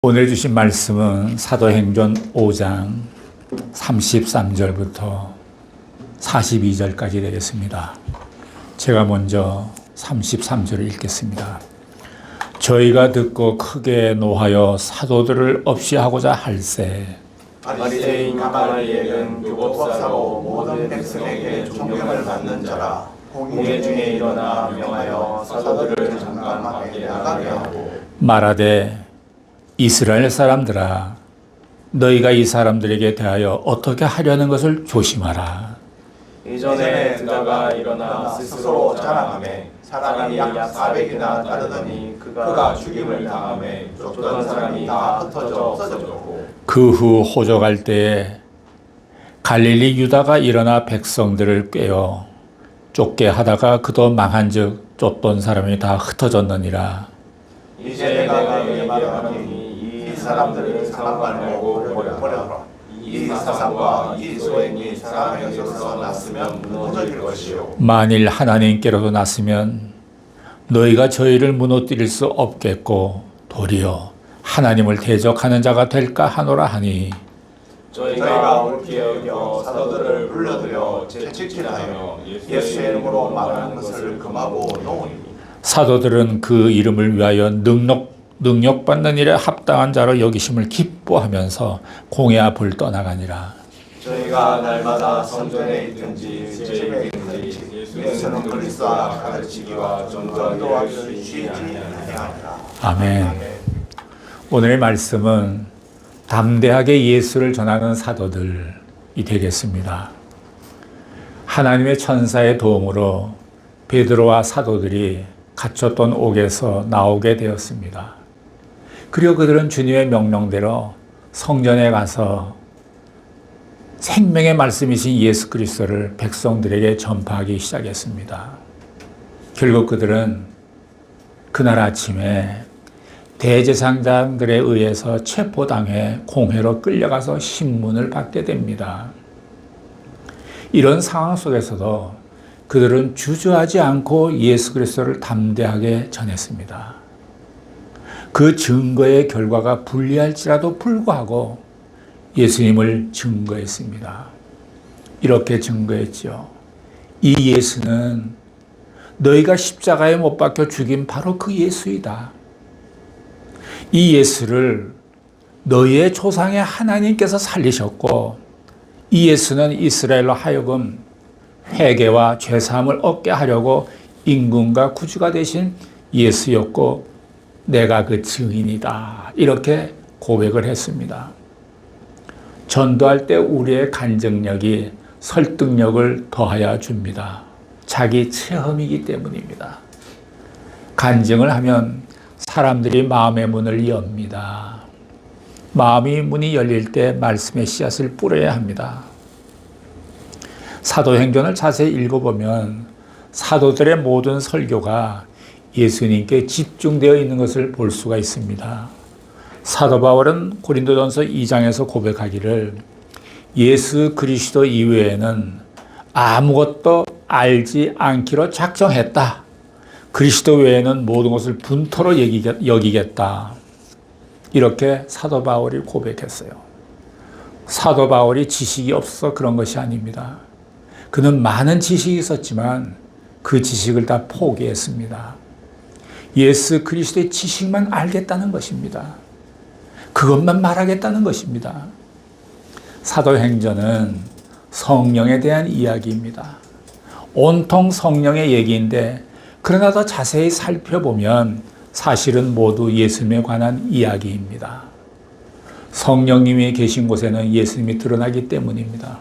오늘 주신 말씀은 사도행전 5장 33절부터 42절까지 되겠습니다. 제가 먼저 33절을 읽겠습니다. 저희가 듣고 크게 노하여 사도들을 없이 하고자 할세 바리새인 가말리엘은 율법사로 모든 백성에게 존경을 받는 자라. 공회 중에 일어나 명하여 사도들을 잠깐 밖에 나가게 하고 말하되 이스라엘 사람들아 너희가 이 사람들에게 대하여 어떻게 하려는 것을 조심하라. 이전에 드다가 일어나 스스로 자랑하매 사람이 약 400이나 따르더니 그가 죽임을 당하매 쫓던 사람이 다 흩어져 없어졌고 그 후 호적할 때에 갈릴리 유다가 일어나 백성들을 꾀어 쫓게 하다가 그도 망한즉 쫓던 사람이 다 흩어졌느니라. 이제 내가 너에게 말하노니 이 사람들을 상관 말고 버려라. 이 사상과 이 소행이 사람에게서 났으면 무너질 것이요 만일 하나님께로도 났으면 너희가 저희를 무너뜨릴 수 없겠고 도리어 하나님을 대적하는 자가 될까 하노라 하니 저희가 옳게 여겨 사도들을 불러들여 채찍질하며 예수의 이름으로 말하는 것을 금하고 놓으니 사도들은 그 이름을 위하여 능력받는 일에 합당한 자로 여기심을 기뻐하면서 공회 앞을 떠나가니라. 저희가 날마다 성전에 있든지 집에 있든지 예수는 그리스도라 가르치기와 전도하기를 쉬지 아니하니라. 아멘. 오늘의 말씀은 담대하게 예수를 전하는 사도들이 되겠습니다. 하나님의 천사의 도움으로 베드로와 사도들이 갇혔던 옥에서 나오게 되었습니다. 그리고 그들은 주님의 명령대로 성전에 가서 생명의 말씀이신 예수 그리스도를 백성들에게 전파하기 시작했습니다. 결국 그들은 그날 아침에 대제사장들에 의해서 체포당해 공회로 끌려가서 신문을 받게 됩니다. 이런 상황 속에서도 그들은 주저하지 않고 예수 그리스도를 담대하게 전했습니다. 그 증거의 결과가 불리할지라도 불구하고 예수님을 증거했습니다. 이렇게 증거했죠. 이 예수는 너희가 십자가에 못 박혀 죽인 바로 그 예수이다. 이 예수를 너희의 조상의 하나님께서 살리셨고 이 예수는 이스라엘로 하여금 회개와 죄사함을 얻게 하려고 임금과 구주가 되신 예수였고 내가 그 증인이다. 이렇게 고백을 했습니다. 전도할 때 우리의 간증력이 설득력을 더하여 줍니다. 자기 체험이기 때문입니다. 간증을 하면 사람들이 마음의 문을 엽니다. 마음의 문이 열릴 때 말씀의 씨앗을 뿌려야 합니다. 사도행전을 자세히 읽어보면 사도들의 모든 설교가 예수님께 집중되어 있는 것을 볼 수가 있습니다. 사도 바울은 고린도전서 2장에서 고백하기를 예수 그리스도 이외에는 아무것도 알지 않기로 작정했다. 그리스도 외에는 모든 것을 분토로 여기겠다. 이렇게 사도 바울이 고백했어요. 사도 바울이 지식이 없어서 그런 것이 아닙니다. 그는 많은 지식이 있었지만 그 지식을 다 포기했습니다. 예수 그리스도의 지식만 알겠다는 것입니다. 그것만 말하겠다는 것입니다. 사도행전은 성령에 대한 이야기입니다. 온통 성령의 얘기인데 그러나 더 자세히 살펴보면 사실은 모두 예수님에 관한 이야기입니다. 성령님이 계신 곳에는 예수님이 드러나기 때문입니다.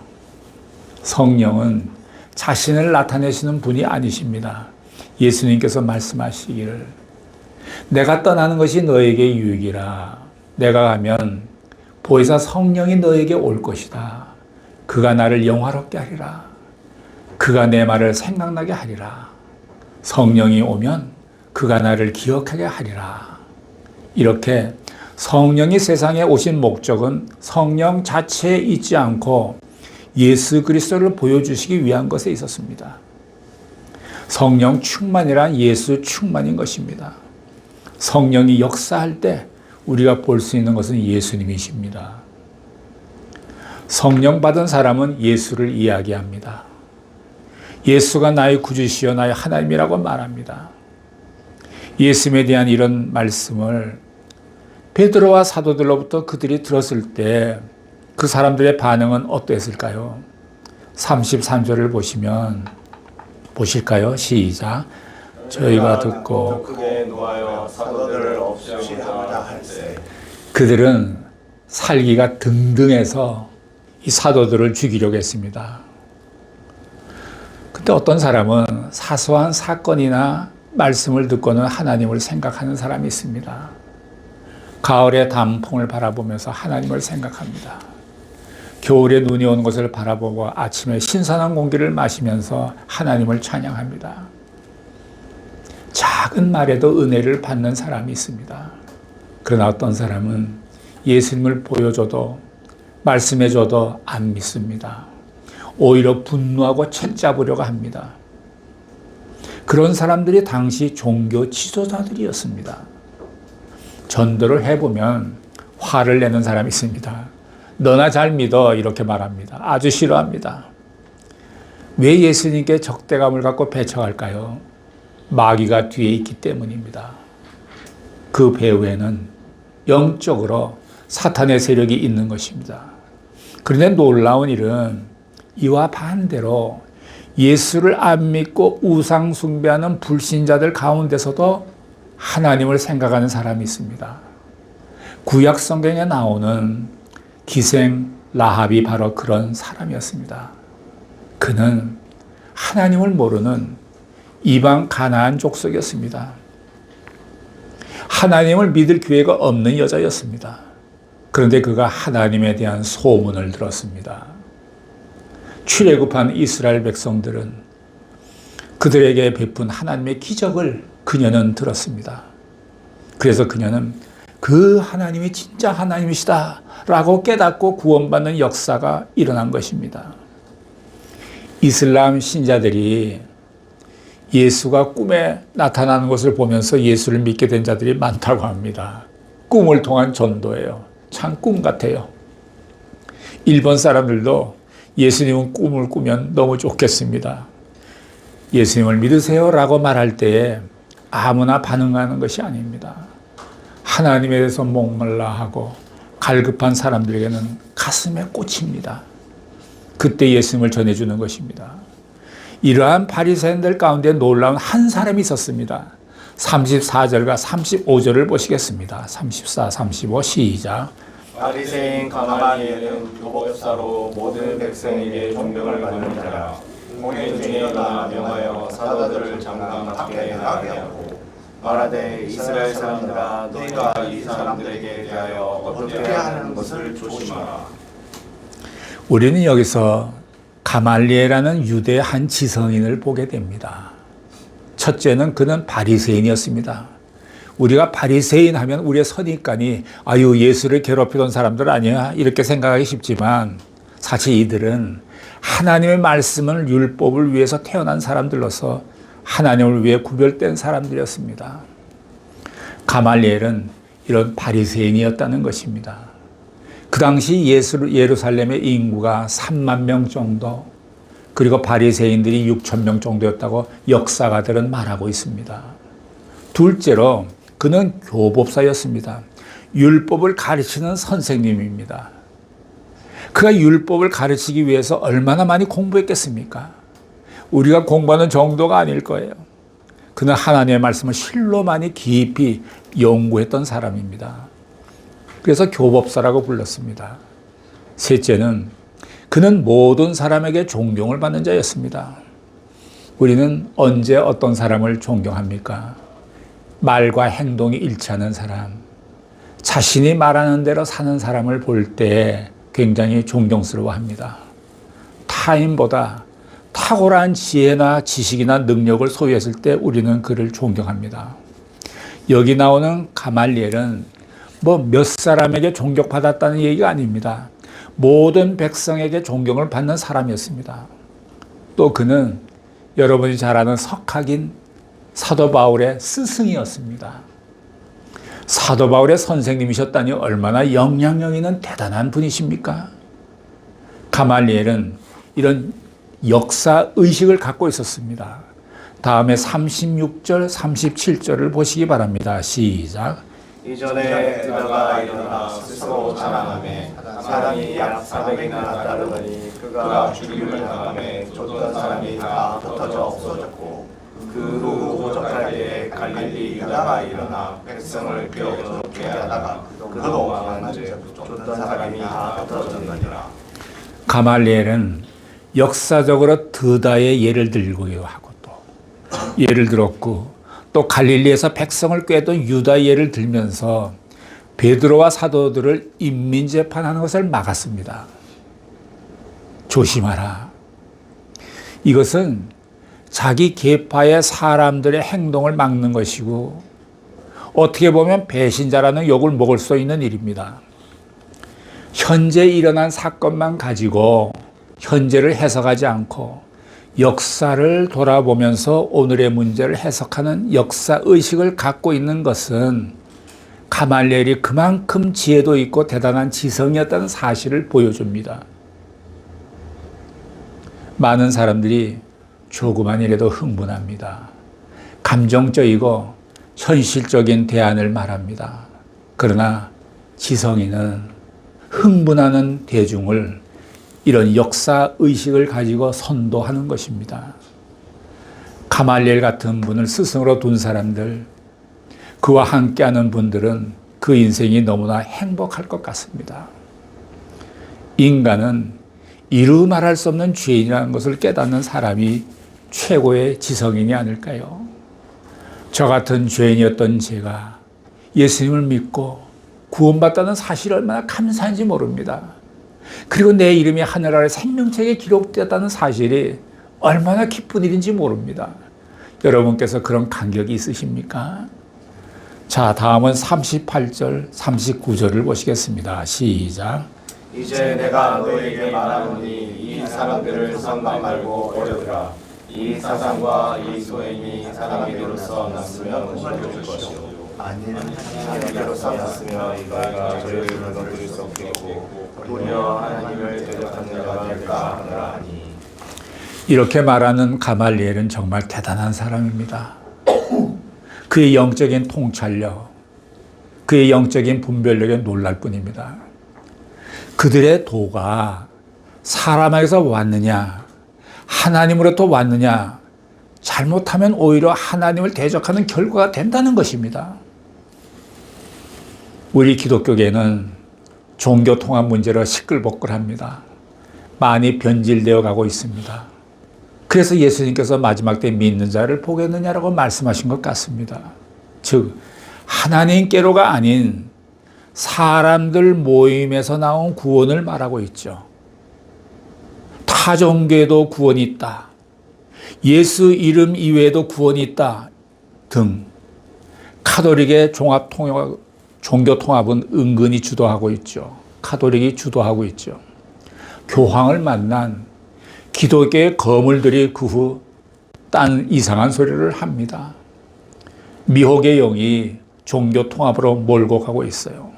성령은 자신을 나타내시는 분이 아니십니다. 예수님께서 말씀하시기를 내가 떠나는 것이 너에게 유익이라. 내가 가면 보혜사 성령이 너에게 올 것이다. 그가 나를 영화롭게 하리라. 그가 내 말을 생각나게 하리라. 성령이 오면 그가 나를 기억하게 하리라. 이렇게 성령이 세상에 오신 목적은 성령 자체에 있지 않고 예수 그리스도를 보여주시기 위한 것에 있었습니다. 성령 충만이란 예수 충만인 것입니다. 성령이 역사할 때 우리가 볼 수 있는 것은 예수님이십니다. 성령 받은 사람은 예수를 이야기합니다. 예수가 나의 구주시여 나의 하나님이라고 말합니다. 예수님에 대한 이런 말씀을 베드로와 사도들로부터 그들이 들었을 때 그 사람들의 반응은 어땠을까요? 33절을 보실까요? 시작. 저희가 듣고 크게 노하여 사도들을 없애고자 할세. 그들은 살기가 등등해서 이 사도들을 죽이려고 했습니다. 근데 어떤 사람은 사소한 사건이나 말씀을 듣고는 하나님을 생각하는 사람이 있습니다. 가을의 단풍을 바라보면서 하나님을 생각합니다. 겨울에 눈이 오는 것을 바라보고 아침에 신선한 공기를 마시면서 하나님을 찬양합니다. 작은 말에도 은혜를 받는 사람이 있습니다. 그러나 어떤 사람은 예수님을 보여줘도 말씀해줘도 안 믿습니다. 오히려 분노하고 채잡으려고 합니다. 그런 사람들이 당시 종교 지도자들이었습니다. 전도를 해보면 화를 내는 사람이 있습니다. 너나 잘 믿어 이렇게 말합니다. 아주 싫어합니다. 왜 예수님께 적대감을 갖고 배척할까요? 마귀가 뒤에 있기 때문입니다. 그 배후에는 영적으로 사탄의 세력이 있는 것입니다. 그런데 놀라운 일은 이와 반대로 예수를 안 믿고 우상 숭배하는 불신자들 가운데서도 하나님을 생각하는 사람이 있습니다. 구약 성경에 나오는 기생 라합이 바로 그런 사람이었습니다. 그는 하나님을 모르는 이방 가나안 족속이었습니다. 하나님을 믿을 기회가 없는 여자였습니다. 그런데 그가 하나님에 대한 소문을 들었습니다. 출애굽한 이스라엘 백성들은 그들에게 베푼 하나님의 기적을 그녀는 들었습니다. 그래서 그녀는 그 하나님이 진짜 하나님이시다 라고 깨닫고 구원받는 역사가 일어난 것입니다. 이슬람 신자들이 예수가 꿈에 나타나는 것을 보면서 예수를 믿게 된 자들이 많다고 합니다. 꿈을 통한 전도예요. 참 꿈 같아요. 일본 사람들도 예수님은 꿈을 꾸면 너무 좋겠습니다. 예수님을 믿으세요 라고 말할 때에 아무나 반응하는 것이 아닙니다. 하나님에 대해서 목말라 하고 갈급한 사람들에게는 가슴에 꽂힙니다. 그때 예수님을 전해주는 것입니다. 이러한 바리새인들 가운데 놀라운 한 사람이 있었습니다. 34절과 35절을 보시겠습니다. 34, 35 시작. 바리새인 가말리엘은 교법사로 모든 백성에게 존경을 받는 자라. 공회 중에 일어나 명하여 사도들을 잠깐 밖에 나가게 하고 말하되 이스라엘 사람들아 너희가 이 사람들에게 대하여 어떻게 하는 것을 조심하라. 우리는 여기서 가말리엘이라는 유대 한 지성인을 보게 됩니다. 첫째는 그는 바리새인이었습니다. 우리가 바리새인 하면 우리의 선입관이 아유 예수를 괴롭히던 사람들 아니야 이렇게 생각하기 쉽지만 사실 이들은 하나님의 말씀을 율법을 위해서 태어난 사람들로서 하나님을 위해 구별된 사람들이었습니다. 가말리엘은 이런 바리새인이었다는 것입니다. 그 당시 예루살렘의 인구가 3만 명 정도, 그리고 바리새인들이 6천 명 정도였다고 역사가들은 말하고 있습니다. 둘째로 그는 교법사였습니다. 율법을 가르치는 선생님입니다. 그가 율법을 가르치기 위해서 얼마나 많이 공부했겠습니까? 우리가 공부하는 정도가 아닐 거예요. 그는 하나님의 말씀을 실로 많이 깊이 연구했던 사람입니다. 그래서 교법사라고 불렀습니다. 셋째는 그는 모든 사람에게 존경을 받는 자였습니다. 우리는 언제 어떤 사람을 존경합니까? 말과 행동이 일치하는 사람, 자신이 말하는 대로 사는 사람을 볼 때 굉장히 존경스러워합니다. 타인보다 탁월한 지혜나 지식이나 능력을 소유했을 때 우리는 그를 존경합니다. 여기 나오는 가말리엘은 몇 사람에게 존경받았다는 얘기가 아닙니다. 모든 백성에게 존경을 받는 사람이었습니다. 또 그는 여러분이 잘 아는 석학인 사도 바울의 스승이었습니다. 사도 바울의 선생님이셨다니 얼마나 영향력 있는 대단한 분이십니까? 가말리엘은 이런 역사 의식을 갖고 있었습니다. 다음에 36절, 37절을 보시기 바랍니다. 시작. 이전에 드다가 일어나 스스로 자랑하며 사람이 약 400이나 따르더니 그가 죽임을 당하며 쫓던 사람이 다 흩어져 없어졌고 그 후 호적할 때에 갈릴리 유다가 일어나 백성을 꾀어좋게 하다가 그동안 한즉 쫓던 사람이 다 흩어졌느니라. 가말리엘은 역사적으로 드다의 예를 들기도 하고 또 예를 들었고 또 갈릴리에서 백성을 꾀던 유다 예를 들면서 베드로와 사도들을 인민재판하는 것을 막았습니다. 조심하라. 이것은 자기 계파의 사람들의 행동을 막는 것이고 어떻게 보면 배신자라는 욕을 먹을 수 있는 일입니다. 현재 일어난 사건만 가지고 현재를 해석하지 않고 역사를 돌아보면서 오늘의 문제를 해석하는 역사의식을 갖고 있는 것은 가말리엘이 그만큼 지혜도 있고 대단한 지성이었다는 사실을 보여줍니다. 많은 사람들이 조그만 일에도 흥분합니다. 감정적이고 현실적인 대안을 말합니다. 그러나 지성인은 흥분하는 대중을 이런 역사의식을 가지고 선도하는 것입니다. 가말리엘 같은 분을 스승으로 둔 사람들, 그와 함께하는 분들은 그 인생이 너무나 행복할 것 같습니다. 인간은 이루 말할 수 없는 죄인이라는 것을 깨닫는 사람이 최고의 지성인이 아닐까요? 저 같은 죄인이었던 제가 예수님을 믿고 구원받다는 사실이 얼마나 감사한지 모릅니다. 그리고 내 이름이 하늘 아래 생명책에 기록되었다는 사실이 얼마나 기쁜 일인지 모릅니다. 여러분께서 그런 감격이 있으십니까? 자, 다음은 38절, 39절을 보시겠습니다. 시작. 이제 내가 너에게 말하노니 이 사람들을 선망 말고 버려두라. 이 사상과 이 소행이 사람에게로서 났으면 옮겨줄 것이요 아니면 하나님께로서 났으면 너희가 저희를 건드릴 수 없겠고 도리어 하나님을 대적하는 자가 될까 하노라 하니. 이렇게 말하는 가말리엘은 정말 대단한 사람입니다. 그의 영적인 통찰력, 그의 영적인 분별력에 놀랄 뿐입니다. 그들의 도가 사람에게서 왔느냐, 하나님으로부터 왔느냐, 잘못하면 오히려 하나님을 대적하는 결과가 된다는 것입니다. 우리 기독교계는 종교 통합 문제로 시끌벅글합니다. 많이 변질되어 가고 있습니다. 그래서 예수님께서 마지막 때 믿는 자를 보겠느냐라고 말씀하신 것 같습니다. 즉 하나님께로가 아닌 사람들 모임에서 나온 구원을 말하고 있죠. 타 종교에도 구원이 있다. 예수 이름 이외에도 구원이 있다. 등 카톨릭의 종교 통합은 은근히 주도하고 있죠. 카톨릭이 주도하고 있죠. 교황을 만난 기독교의 거물들이 그 후 딴 이상한 소리를 합니다. 미혹의 영이 종교 통합으로 몰고 가고 있어요.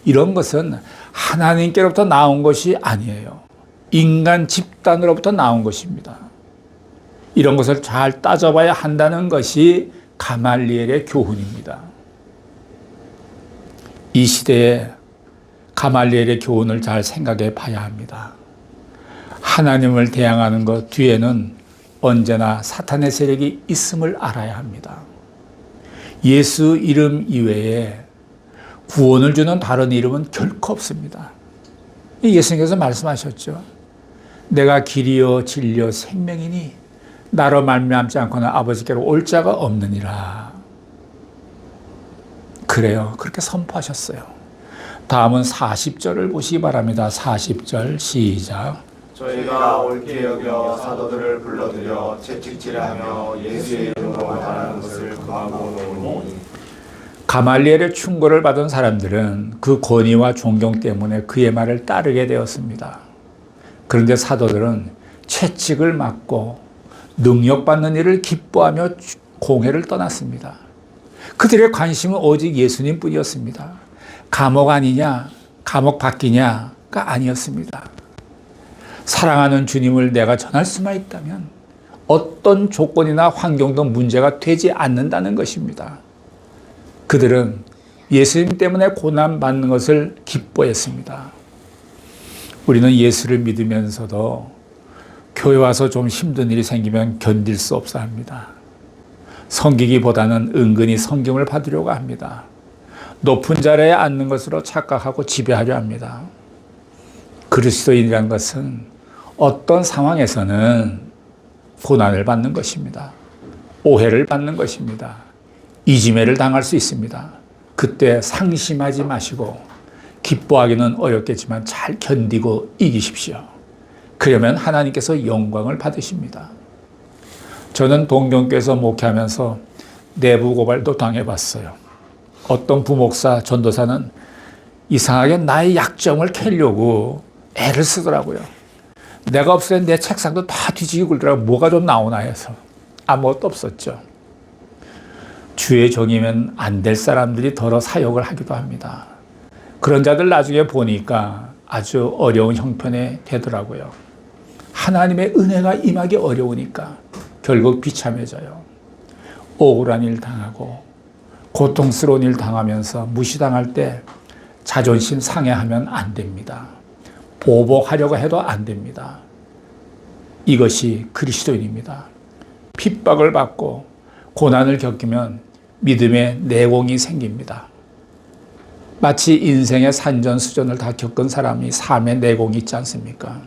이런 것은 하나님께로부터 나온 것이 아니에요. 인간 집단으로부터 나온 것입니다. 이런 것을 잘 따져봐야 한다는 것이 가말리엘의 교훈입니다. 이 시대에 가말리엘의 교훈을 잘 생각해 봐야 합니다. 하나님을 대항하는 것 뒤에는 언제나 사탄의 세력이 있음을 알아야 합니다. 예수 이름 이외에 구원을 주는 다른 이름은 결코 없습니다. 예수님께서 말씀하셨죠. 내가 길이요 진리요 생명이니 나로 말미암지 않고는 아버지께로 올 자가 없느니라. 그래요. 그렇게 선포하셨어요. 다음은 40절을 보시기 바랍니다. 40절 시작. 저희가 옳게 여겨 사도들을 불러들여 채찍질하며 예수의 이름으로 말하는 것을 금하고 노니. 가말리엘의 충고를 받은 사람들은 그 권위와 존경 때문에 그의 말을 따르게 되었습니다. 그런데 사도들은 채찍을 맞고 능력받는 일을 기뻐하며 공회를 떠났습니다. 그들의 관심은 오직 예수님 뿐이었습니다. 감옥 아니냐, 감옥 바뀌냐가 아니었습니다. 사랑하는 주님을 내가 전할 수만 있다면 어떤 조건이나 환경도 문제가 되지 않는다는 것입니다. 그들은 예수님 때문에 고난받는 것을 기뻐했습니다. 우리는 예수를 믿으면서도 교회 와서 좀 힘든 일이 생기면 견딜 수 없어 합니다. 섬기기보다는 은근히 성경을 받으려고 합니다. 높은 자리에 앉는 것으로 착각하고 지배하려 합니다. 그리스도인이라는 것은 어떤 상황에서는 고난을 받는 것입니다. 오해를 받는 것입니다. 이지매를 당할 수 있습니다. 그때 상심하지 마시고 기뻐하기는 어렵겠지만 잘 견디고 이기십시오. 그러면 하나님께서 영광을 받으십니다. 저는 동경교에서 목회하면서 내부 고발도 당해봤어요. 어떤 부목사, 전도사는 이상하게 나의 약점을 캐려고 애를 쓰더라고요. 내가 없을 때 내 책상도 다 뒤지고 그러더라고. 뭐가 좀 나오나 해서. 아무것도 없었죠. 주의 종이면 안 될 사람들이 더러 사역을 하기도 합니다. 그런 자들 나중에 보니까 아주 어려운 형편에 되더라고요. 하나님의 은혜가 임하기 어려우니까 결국 비참해져요. 억울한 일 당하고 고통스러운 일 당하면서 무시당할 때 자존심 상해하면 안 됩니다. 보복하려고 해도 안 됩니다. 이것이 그리스도인입니다. 핍박을 받고 고난을 겪으면 믿음의 내공이 생깁니다. 마치 인생의 산전수전을 다 겪은 사람이 삶의 내공이 있지 않습니까?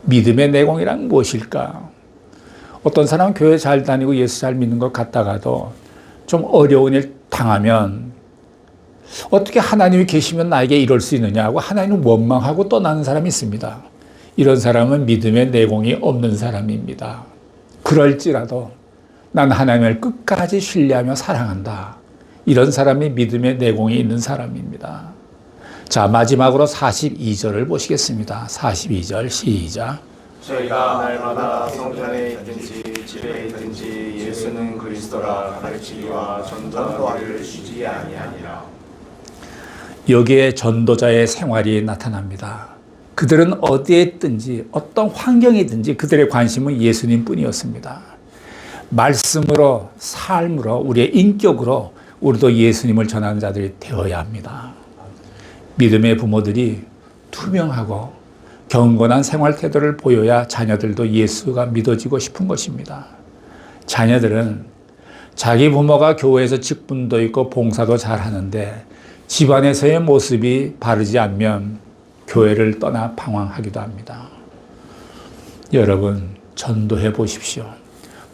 믿음의 내공이란 무엇일까? 어떤 사람은 교회 잘 다니고 예수 잘 믿는 것 같다가도 좀 어려운 일 당하면 어떻게 하나님이 계시면 나에게 이럴 수 있느냐고 하나님을 원망하고 떠나는 사람이 있습니다. 이런 사람은 믿음의 내공이 없는 사람입니다. 그럴지라도 난 하나님을 끝까지 신뢰하며 사랑한다. 이런 사람이 믿음의 내공이 있는 사람입니다. 자, 마지막으로 42절을 보시겠습니다. 42절 시작. 저희가 날마다 성전에 있든지 집에 있든지 예수는 그리스도라 가르치기와 전도하기를 쉬지 아니하니라. 여기에 전도자의 생활이 나타납니다. 그들은 어디에 있든지 어떤 환경이든지 그들의 관심은 예수님 뿐이었습니다. 말씀으로, 삶으로, 우리의 인격으로 우리도 예수님을 전하는 자들이 되어야 합니다. 믿음의 부모들이 투명하고 경건한 생활 태도를 보여야 자녀들도 예수가 믿어지고 싶은 것입니다. 자녀들은 자기 부모가 교회에서 직분도 있고 봉사도 잘하는데 집안에서의 모습이 바르지 않으면 교회를 떠나 방황하기도 합니다. 여러분, 전도해 보십시오.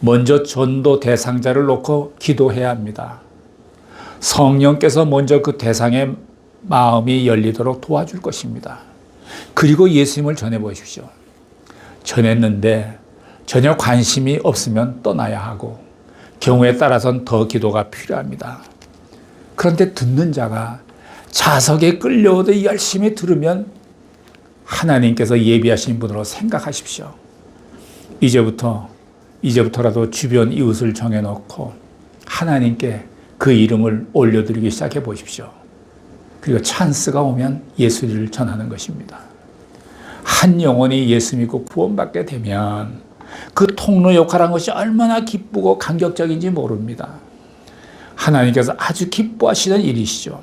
먼저 전도 대상자를 놓고 기도해야 합니다. 성령께서 먼저 그 대상의 마음이 열리도록 도와줄 것입니다. 그리고 예수님을 전해 보십시오. 전했는데 전혀 관심이 없으면 떠나야 하고 경우에 따라서는 더 기도가 필요합니다. 그런데 듣는 자가 자석에 끌려오듯 열심히 들으면 하나님께서 예비하신 분으로 생각하십시오. 이제부터라도 주변 이웃을 정해놓고 하나님께 그 이름을 올려드리기 시작해 보십시오. 그리고 찬스가 오면 예수를 전하는 것입니다. 한 영혼이 예수 믿고 구원받게 되면 그 통로 역할한 것이 얼마나 기쁘고 감격적인지 모릅니다. 하나님께서 아주 기뻐하시는 일이시죠.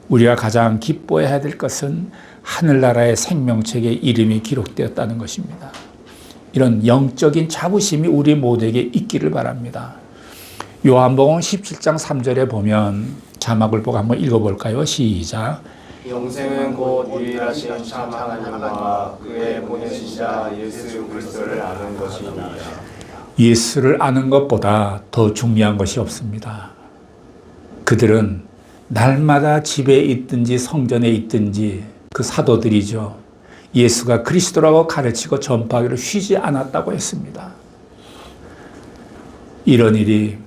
우리가 가장 기뻐해야 될 것은 하늘나라의 생명책에 이름이 기록되었다는 것입니다. 이런 영적인 자부심이 우리 모두에게 있기를 바랍니다. 요한복음 17장 3절에 보면 자막을 보고 한번 읽어볼까요? 시작. 영생은 곧 유일하신 참 하나님과 그의 보내신 자 예수 그리스도를 아는 것이니라. 예수를 아는 것보다 더 중요한 것이 없습니다. 그들은 날마다 집에 있든지 성전에 있든지 그 사도들이죠. 예수가 그리스도라고 가르치고 전파하기를 쉬지 않았다고 했습니다. 이런 일이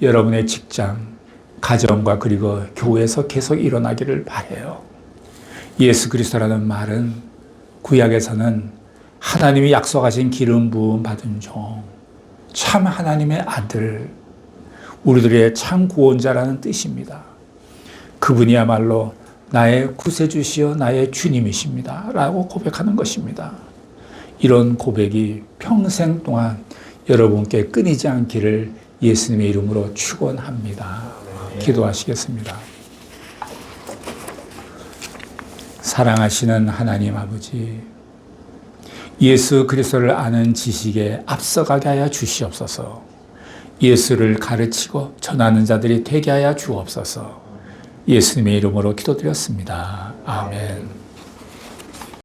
여러분의 직장, 가정과 그리고 교회에서 계속 일어나기를 바라요. 예수 그리스도라는 말은 구약에서는 하나님이 약속하신 기름 부음 받은 종, 참 하나님의 아들, 우리들의 참 구원자라는 뜻입니다. 그분이야말로 나의 구세주시여 나의 주님이십니다 라고 고백하는 것입니다. 이런 고백이 평생 동안 여러분께 끊이지 않기를 예수님의 이름으로 축원합니다. 기도하시겠습니다. 사랑하시는 하나님 아버지, 예수 그리스도를 아는 지식에 앞서가게 하여 주시옵소서. 예수를 가르치고 전하는 자들이 되게 하여 주옵소서. 예수님의 이름으로 기도드렸습니다. 아멘.